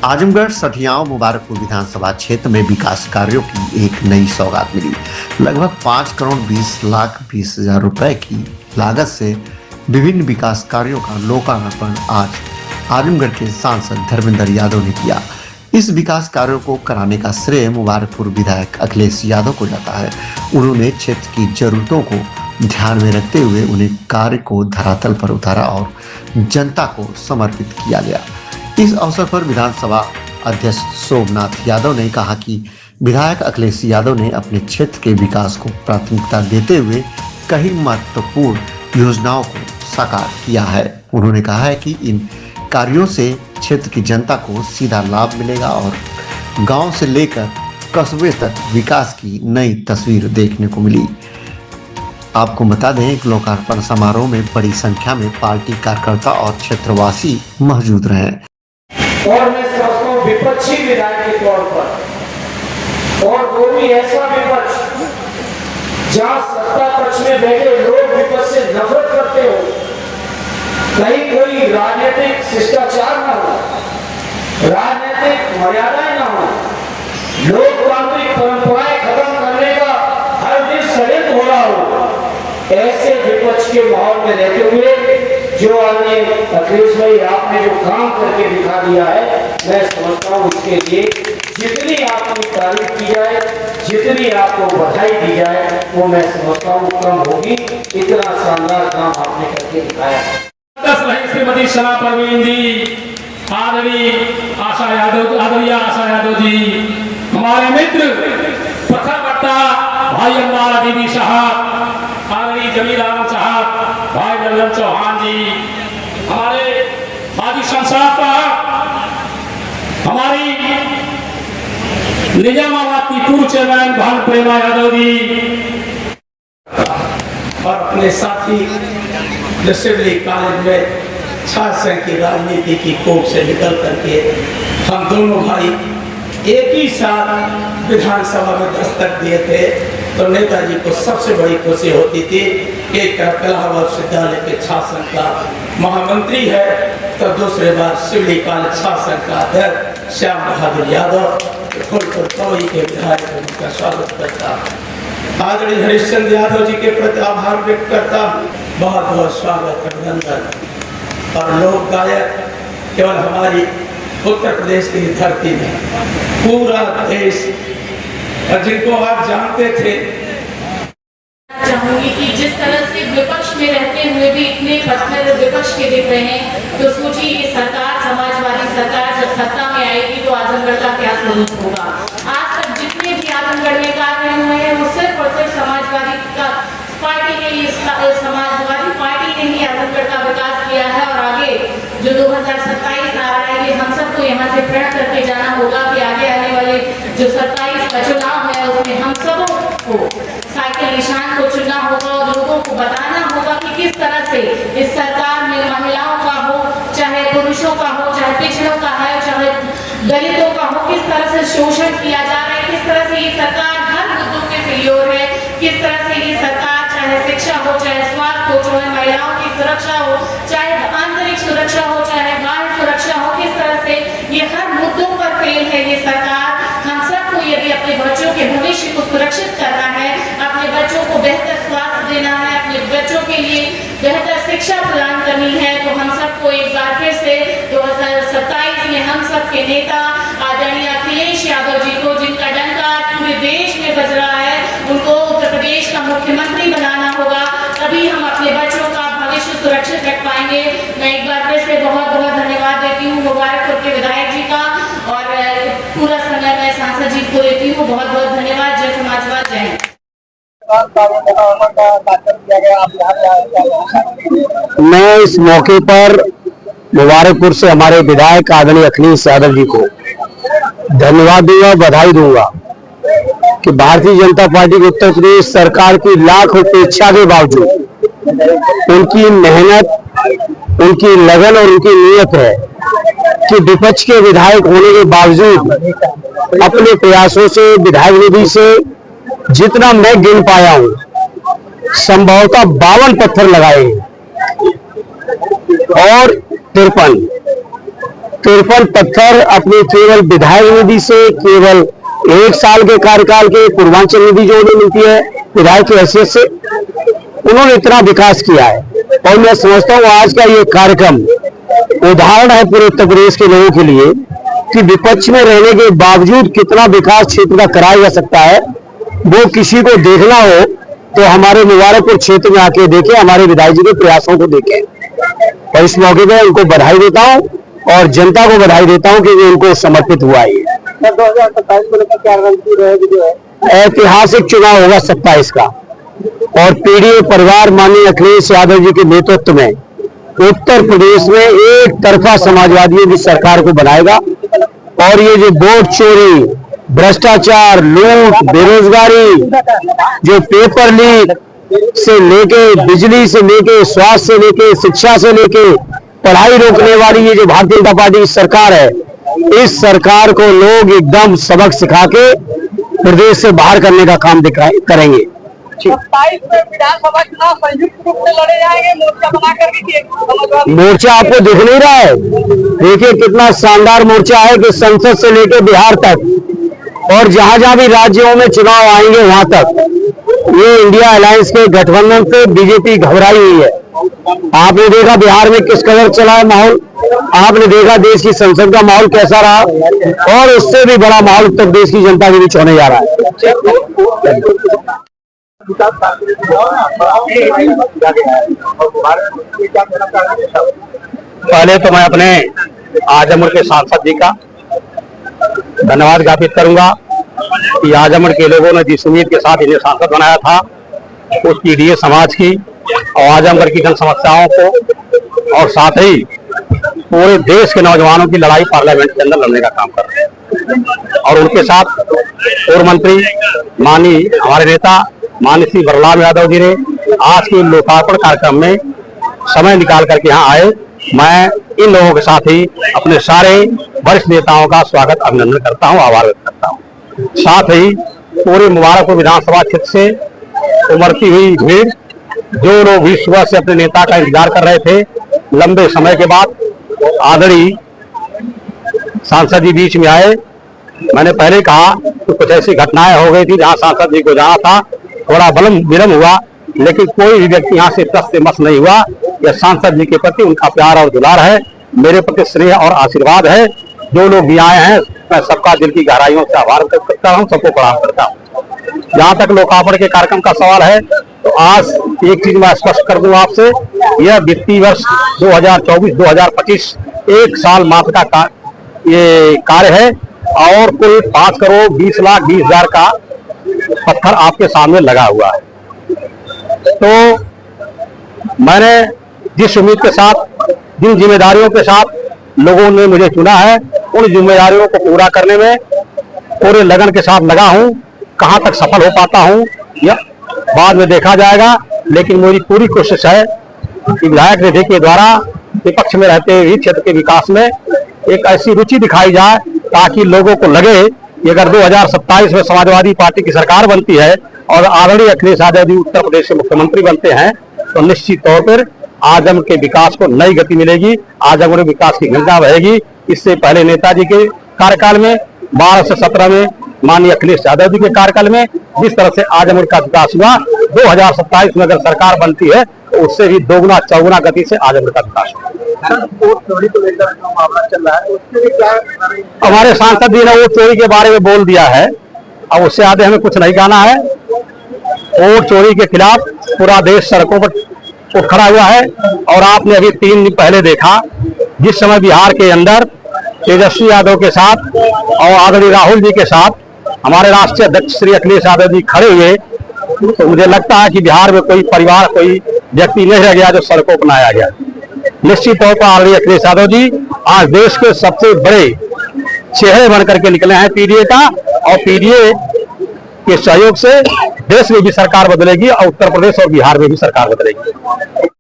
आजमगढ़ सठियाव मुबारकपुर विधानसभा क्षेत्र में विकास कार्यों की एक नई सौगात मिली। लगभग 5 करोड़ 20 लाख 20 हजार रुपए की लागत से विभिन्न विकास कार्यों का लोकार्पण आज आजमगढ़ के सांसद धर्मेंद्र यादव ने किया। इस विकास कार्यों को कराने का श्रेय मुबारकपुर विधायक अखिलेश यादव को जाता है। उन्होंने क्षेत्र की जरूरतों को ध्यान में रखते हुए उन्हें कार्य को धरातल पर उतारा और जनता को समर्पित किया गया। इस अवसर पर विधानसभा अध्यक्ष सोमनाथ यादव ने कहा कि विधायक अखिलेश यादव ने अपने क्षेत्र के विकास को प्राथमिकता देते हुए कई महत्वपूर्ण योजनाओं को साकार किया है। उन्होंने कहा है कि इन कार्यों से क्षेत्र की जनता को सीधा लाभ मिलेगा और गांव से लेकर कस्बे तक विकास की नई तस्वीर देखने को मिली। आपको बता दें कि लोकार्पण समारोह में बड़ी संख्या में पार्टी कार्यकर्ता और क्षेत्रवासी मौजूद रहे। और मैं समझता हूँ विपक्षी विधायक के तौर पर, और वो भी ऐसा विपक्ष जहाँ सत्ता पक्ष में बैठे लोग विपक्ष से नफरत करते हो, कहीं कोई राजनीतिक शिष्टाचार ना हो, राजनीतिक मर्यादाएं ना हो, लोकतांत्रिक परंपराएं खत्म करने का हर दिन षड्यंत्र हो रहा हो, ऐसे विपक्ष के माहौल में रहते हुए जो आदमी अखिलेश भाई आपने जो काम करके दिखा दिया है, मैं समझता हूँ उसके लिए जितनी आपकी तारीफ की जाए, जितनी आपको बधाई दी जाए, वो मैं समझता हूँ कम होगी। इतना शानदार काम आपने करके दिखाया। श्रीमती शना परवीन जी, आदरणीय आशा यादव जी, हमारे मित्र प्रखर वक्ता भाई अम्बाला दीदी साहब, आदरणीय जमील आलम साहब, भाई नंदन चौहान जी, हमारे माजी सांसद साहब, हमारी निजामाबाद की पूर्व चेयरमैन भानु प्रेमा यादव जी और अपने साथी सिविल कॉलेज में छात्र की राजनीति की कोख से निकल करके हम दोनों भाई एक ही साथ विधानसभा में दस्तक दिए थे, तो नेताजी को सबसे बड़ी खुशी होती थी। एक तरफ इलाहाबाद विश्वविद्यालय के छात्र का महामंत्री है, तो दूसरे बार सिविल कॉलेज छात्र का अध्यक्ष श्याम बहादुर यादव फूलपुर तोई के विधायक उनका स्वागत करता। आदरणीय हरिश्चंद्र यादव जी के प्रति आभार व्यक्त करता। बहुत बहुत स्वागत, अभिनंदन। और लोक गायक केवल हमारी उत्तर प्रदेश की धरती में, पूरा देश, और जिनको आप जानते थे। चाहूंगी कि जिस तरह से विपक्ष में रहते हुए भी इतने पत्थर विपक्ष के दिख रहे हैं, तो सोचिए ये सरकार, समाजवादी सरकार जब सत्ता में आएगी तो आजमगढ़ का क्या स्वरूप होगा। आज तक जितने भी आजमगढ़ में कार्य हुए हैं वो सिर्फ और सिर्फ समाजवादी पार्टी ने ही आजमगढ़ का विकास किया है। और आगे जो 2027 आ रहा है, ये हम सबको यहाँ से प्रण करके जाना होगा कि आगे आने वाले जो 27 का चुनाव है उसमें हम सबों को साइकिल निशान को चुनना होगा और लोगों को बताना होगा कि किस तरह से इस सरकार में महिलाओं का हो, चाहे पुरुषों का हो, चाहे पिछड़ों का है, चाहे दलितों का हो, किस तरह से शोषण किया जा रहा है, किस तरह से ये सरकार हर मुद्दों के सहयोग है, किस तरह से ये सरकार चाहे शिक्षा हो, चाहे स्वास्थ्य हो, चाहे महिलाओं की सुरक्षा हो, चाहे आंतरिक सुरक्षा हो, चाहे बाह्य सुरक्षा हो, किस तरह से ये हर मुद्दों पर फेल है ये सरकार। हम सबको यदि अपने बच्चों के भविष्य को सुरक्षित करना है, अपने बच्चों को बेहतर स्वास्थ्य देना है, अपने बच्चों के लिए बेहतर शिक्षा प्रदान करनी है, तो हम सबको एक बार फिर से 2027 में हम सबके नेता आदरणीय अखिलेश यादव जी को, जिनका डंका पूरे देश में बज रहा है, उनको उत्तर प्रदेश का मुख्यमंत्री बनाना होगा, तभी हम अपने बच्चों का भविष्य सुरक्षित रख पाएंगे। मैं एक बार फिर से बहुत बहुत धन्यवाद देती हूँ मुबारकपुर के विधायक जी का, और पूरा समय मैं सांसद जी को देती हूँ। बहुत बहुत धन्यवाद। जय समाजवाद, जय। मैं इस मौके पर मुबारकपुर से हमारे विधायक आदरणीय अखिलेश यादव जी को धन्यवाद दूंगा, बधाई दूंगा कि भारतीय जनता पार्टी की उत्तर प्रदेश सरकार की लाख उपेक्षा के बावजूद उनकी मेहनत, उनकी लगन और उनकी नीयत है कि विपक्ष के विधायक होने के बावजूद अपने प्रयासों से, विधायक निधि से जितना मैं गिन पाया हूं, संभवतः 52 पत्थर लगाए और 53 53 पत्थर अपनी केवल विधायक निधि से, केवल 1 साल के कार्यकाल के पूर्वांचल निधि जो उन्हें मिलती है विधायक की हैसियत से, उन्होंने इतना विकास किया है। और मैं समझता हूँ आज का ये कार्यक्रम उदाहरण है पूरे उत्तर प्रदेश के लोगों के लिए कि विपक्ष में रहने के बावजूद कितना विकास क्षेत्र का कराया जा सकता है। वो किसी को देखना हो तो हमारे मुबारकपुर क्षेत्र में आके देखें, हमारे विधायक जी के प्रयासों को देखें। और इस मौके पर उनको बधाई देता हूं और जनता को बधाई देता हूं कि ये उनको समर्पित हुआ है। 2027 को लेकर क्या रणनीति रहेगी? जो है ऐतिहासिक चुनाव होगा 27 का, और पीडीए परिवार माननीय अखिलेश यादव जी के नेतृत्व में उत्तर प्रदेश में एक तरफा समाजवादियों की सरकार को बनाएगा। और ये जो वोट चोरी, भ्रष्टाचार, लूट, बेरोजगारी, जो पेपर लीक से लेके, बिजली से लेके, स्वास्थ्य से लेके, शिक्षा से लेके, पढ़ाई रोकने वाली ये जो भारतीय जनता पार्टी की सरकार है, इस सरकार को लोग एकदम सबक सिखा के प्रदेश से बाहर करने का काम करेंगे। 27 में विधानसभा चुनाव संयुक्त रूप से लड़े जाएंगे, मोर्चा बना करके। मोर्चा आपको दिख नहीं रहा है? देखिए कितना शानदार मोर्चा है कि संसद से लेकर बिहार तक और जहां जहां भी राज्यों में चुनाव आएंगे वहां तक ये इंडिया अलायंस के गठबंधन से बीजेपी घबराई हुई है। आपने देखा बिहार में किस कदर चला है माहौल, आपने देखा देश की संसद का माहौल कैसा रहा, और उससे भी बड़ा माहौल उत्तर प्रदेश की जनता के बीच होने जा रहा है। पहले तो मैं अपने आजमगढ़ के सांसद जी का धन्यवाद ज्ञापित करूंगा कि आजमगढ़ के लोगों ने जिस उम्मीद के साथ इन्हें सांसद बनाया था, उस पीडीए समाज की और आजमगढ़ की जन समस्याओं को और साथ ही पूरे देश के नौजवानों की लड़ाई पार्लियामेंट के अंदर लड़ने का काम कर रहे हैं। और उनके साथ पूर्व मंत्री माननीय हमारे नेता माननीय श्री बलराम यादव जी ने आज के लोकार्पण कार्यक्रम में समय निकाल करके यहाँ आए। मैं इन लोगों के साथ ही अपने सारे वरिष्ठ नेताओं का स्वागत अभिनंदन करता हूँ, आभार व्यक्त करता हूँ। साथ ही पूरे मुबारकपुर विधानसभा क्षेत्र से उमड़ती हुई भीड़, जो लोग भी सुबह से अपने नेता का इंतजार कर रहे थे, लंबे समय के बाद आदरणीय सांसद जी बीच में आए। मैंने पहले कहा कि कुछ ऐसी घटनाएं हो गई थी जहां सांसद जी को जाना था, थोड़ा विलंब हुआ, लेकिन कोई भी व्यक्ति यहाँ से तस से मस नहीं हुआ। यह सांसद जी के प्रति उनका प्यार और दुलार है, मेरे प्रति स्नेह और आशीर्वाद है। जो लोग भी आए हैं मैं सबका दिल की गहराइयों से आभार व्यक्त करता हूँ, सबको प्रणाम करता हूँ। जहाँ तक लोकार्पण के कार्यक्रम का सवाल है, तो आज एक चीज मैं स्पष्ट कर दूं आपसे, यह वित्तीय वर्ष 2024-2025 1 साल मात्र का ये कार्य है और कुल 5,20,20,000 का पत्थर आपके सामने लगा हुआ है। तो मैंने जिस उम्मीद के साथ, जिन जिम्मेदारियों के साथ लोगों ने मुझे चुना है, उन जिम्मेदारियों को पूरा करने में पूरे लगन के साथ लगा हूं। कहां तक सफल हो पाता हूं यह बाद में देखा जाएगा, लेकिन मेरी पूरी कोशिश है कि विधायक निधि के द्वारा विपक्ष में रहते हुए क्षेत्र के विकास में एक ऐसी रुचि दिखाई जाए ताकि लोगों को लगे कि अगर 2027 में समाजवादी पार्टी की सरकार बनती है और आदरणीय अखिलेश यादव जी उत्तर प्रदेश के मुख्यमंत्री बनते हैं, तो निश्चित तौर पर आजमगढ़ के विकास को नई गति मिलेगी, आजमगढ़ विकास की गंगा बहेगी। इससे पहले नेताजी के कार्यकाल में 12 से 17 में माननीय अखिलेश यादव जी के कार्यकाल में जिस तरह से आजमगढ़ का विकास हुआ, 2027 में अगर सरकार बनती है तो उससे भी दोगुना चौगुना गति से आजमगढ़ का विकास होगा। हमारे सांसद जी ने वोट चोरी के बारे में बोल दिया है, अब उससे आगे हमें कुछ नहीं कहना है। वोट चोरी के खिलाफ पूरा देश सड़कों पर उठ खड़ा हुआ है। और आपने अभी 3 दिन पहले देखा, जिस समय बिहार के अंदर तेजस्वी यादव के साथ और आदरणीय राहुल जी के साथ हमारे राष्ट्रीय अध्यक्ष श्री अखिलेश यादव जी खड़े हुए, तो मुझे लगता है कि बिहार में कोई परिवार, कोई व्यक्ति नहीं रह गया जो सड़कों पर आया गया। निश्चित तौर पर आदरणीय अखिलेश यादव जी आज देश के सबसे बड़े चेहरे बन करके निकले हैं पीडीए का, और पीडीए के सहयोग से देश में भी सरकार बदलेगी और उत्तर प्रदेश और बिहार में भी सरकार बदलेगी।